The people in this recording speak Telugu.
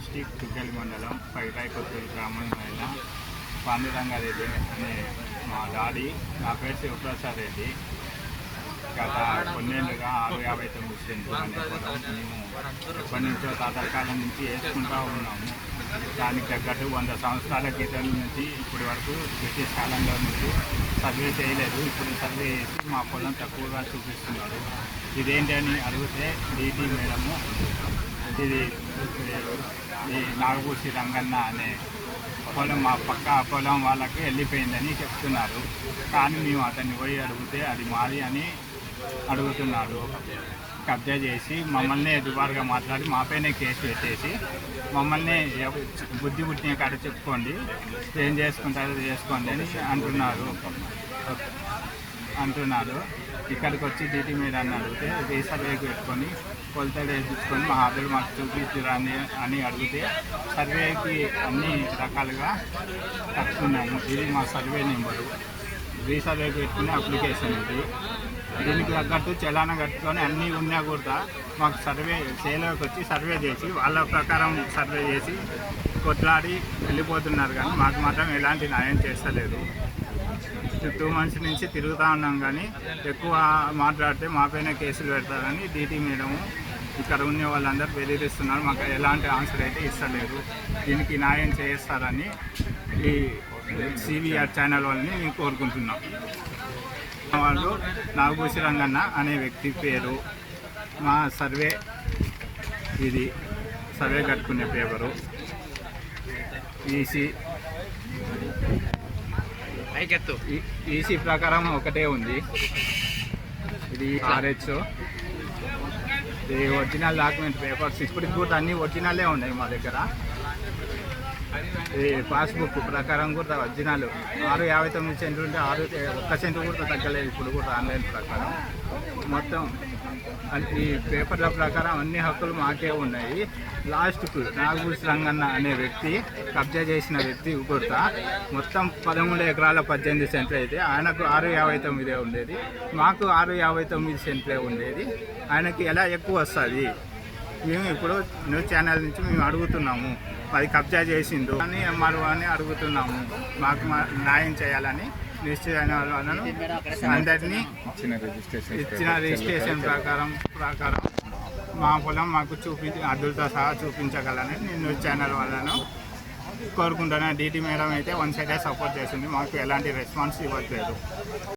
డిస్టిక్ చుక్కలి మండలం పైరాయకొత్తూరు గ్రామమైన పాండురంగారెడ్డి అనే మా డాడీ. నా పేరు శివప్రసాద్ రెడ్డి. గత కొన్నేళ్ళుగా 659 సెంట్లు అనే పొలం మేము ఎప్పటి నుంచో తాతల కాలం నుంచి వేసుకుంటూ ఉన్నాము. దానికి తగ్గట్టు 100 సంవత్సరాల క్రితం నుంచి ఇప్పటి వరకు బ్రిటిష్ కాలంలో నుంచి సర్వే చేయలేదు. ఇప్పుడు సర్వే చేసి మా పొలం తక్కువగా చూపిస్తున్నారు. ఇదేంటి అని అడిగితే డీటీ మేడము ఇది నాగపూసి రంగన్న అనే పొలం మా పక్క పొలం వాళ్ళకి వెళ్ళిపోయిందని చెప్తున్నారు. కానీ మేము అతన్ని పోయి అడిగితే అది మాది అని అడుగుతున్నాడు. కబ్జా చేసి మమ్మల్ని దుబారుగా మాట్లాడి మాపైనే కేసు పెట్టేసి మమ్మల్ని బుద్ధి పుట్టిన కాడ చెప్పుకోండి, ఏం చేసుకుంటారో చేసుకోండి అని అంటున్నారు. ఇక్కడికి వచ్చి డీటీ మీద అని అడిగితే రీసర్వేకి పెట్టుకొని కొలతలు వేయించుకొని మా ఆర్డర్ మాకు చూపించురా అని అడిగితే సర్వేకి అన్ని రకాలుగా కట్టుకున్నాము. ఇది మా సర్వే నెంబరు. రీసర్వేకి పెట్టుకునే అప్లికేషన్ ఇది. దీనికి తగ్గట్టు చలానా కట్టుకొని అన్నీ ఉన్నా కూడా మాకు సర్వే సేలోకి వచ్చి సర్వే చేసి వాళ్ళ ప్రకారం సర్వే చేసి కొట్లాడి వెళ్ళిపోతున్నారు. కానీ మాకు మాత్రం ఎలాంటి న్యాయం చేస్తలేదు. 2 months నుంచి తిరుగుతూ ఉన్నాం, కానీ ఎక్కువ మాట్లాడితే మాపైన కేసులు పెడతారని డీటీ మేడము ఇక్కడ ఉన్న వాళ్ళందరూ బెదిరిస్తున్నారు. మాకు ఎలాంటి ఆన్సర్ అయితే ఇస్తలేదు. దీనికి న్యాయం చేస్తారని ఈ సివిఆర్ ఛానల్ వాళ్ళని మేము కోరుకుంటున్నాం. వాళ్ళు నాగపూసి రంగన్న అనే వ్యక్తి పేరు. మా సర్వే ఇది సర్వే కట్టుకునే పేపరు. ఈసీ ప్రకారం ఒకటే ఉంది. ఇది RH. ఇది ఒరిజినల్ డాక్యుమెంట్ పేపర్స్ ఇప్పటికి కూడా అన్నీ ఒరిజినలే ఉన్నాయి మా దగ్గర. ఈ పాస్బుక్ ప్రకారం కూడా ఒరిజినల్ 659 సెంట్లు ఉంటే 1 సెంటు కూడా తగ్గలేదు. ఇప్పుడు కూడా ఆన్లైన్ ప్రకారం మొత్తం ఈ పేపర్ల ప్రకారం అన్ని హక్కులు మాకే ఉన్నాయి. లాస్ట్కు నాగపూసి రంగన్న అనే వ్యక్తి కబ్జా చేసిన వ్యక్తి కూడా మొత్తం 13 ఎకరాల 18 సెంట్లు అయితే ఆయనకు 659 ఉండేది, మాకు 659 సెంట్లే ఉండేది. ఆయనకి ఎలా ఎక్కువ వస్తుంది? మేము ఇప్పుడు న్యూస్ ఛానల్ నుంచి మేము అడుగుతున్నాము, అది కబ్జా చేసిండు అని MRO అని అడుగుతున్నాము. మాకు న్యాయం చేయాలని న్యూస్ ఛానల్ వాళ్ళను అందరినీ ఇచ్చిన రిజిస్ట్రేషన్ ప్రకారం మా పొలం మాకు అద్దులతో సహా చూపించగలని నేను న్యూస్ ఛానల్ వాళ్ళను కోరుకుంటున్నాను. డీటీ మేడం అయితే 1 సైడే సపోర్ట్ చేస్తుంది, మాకు ఎలాంటి రెస్పాన్స్ ఇవ్వట్లేదు.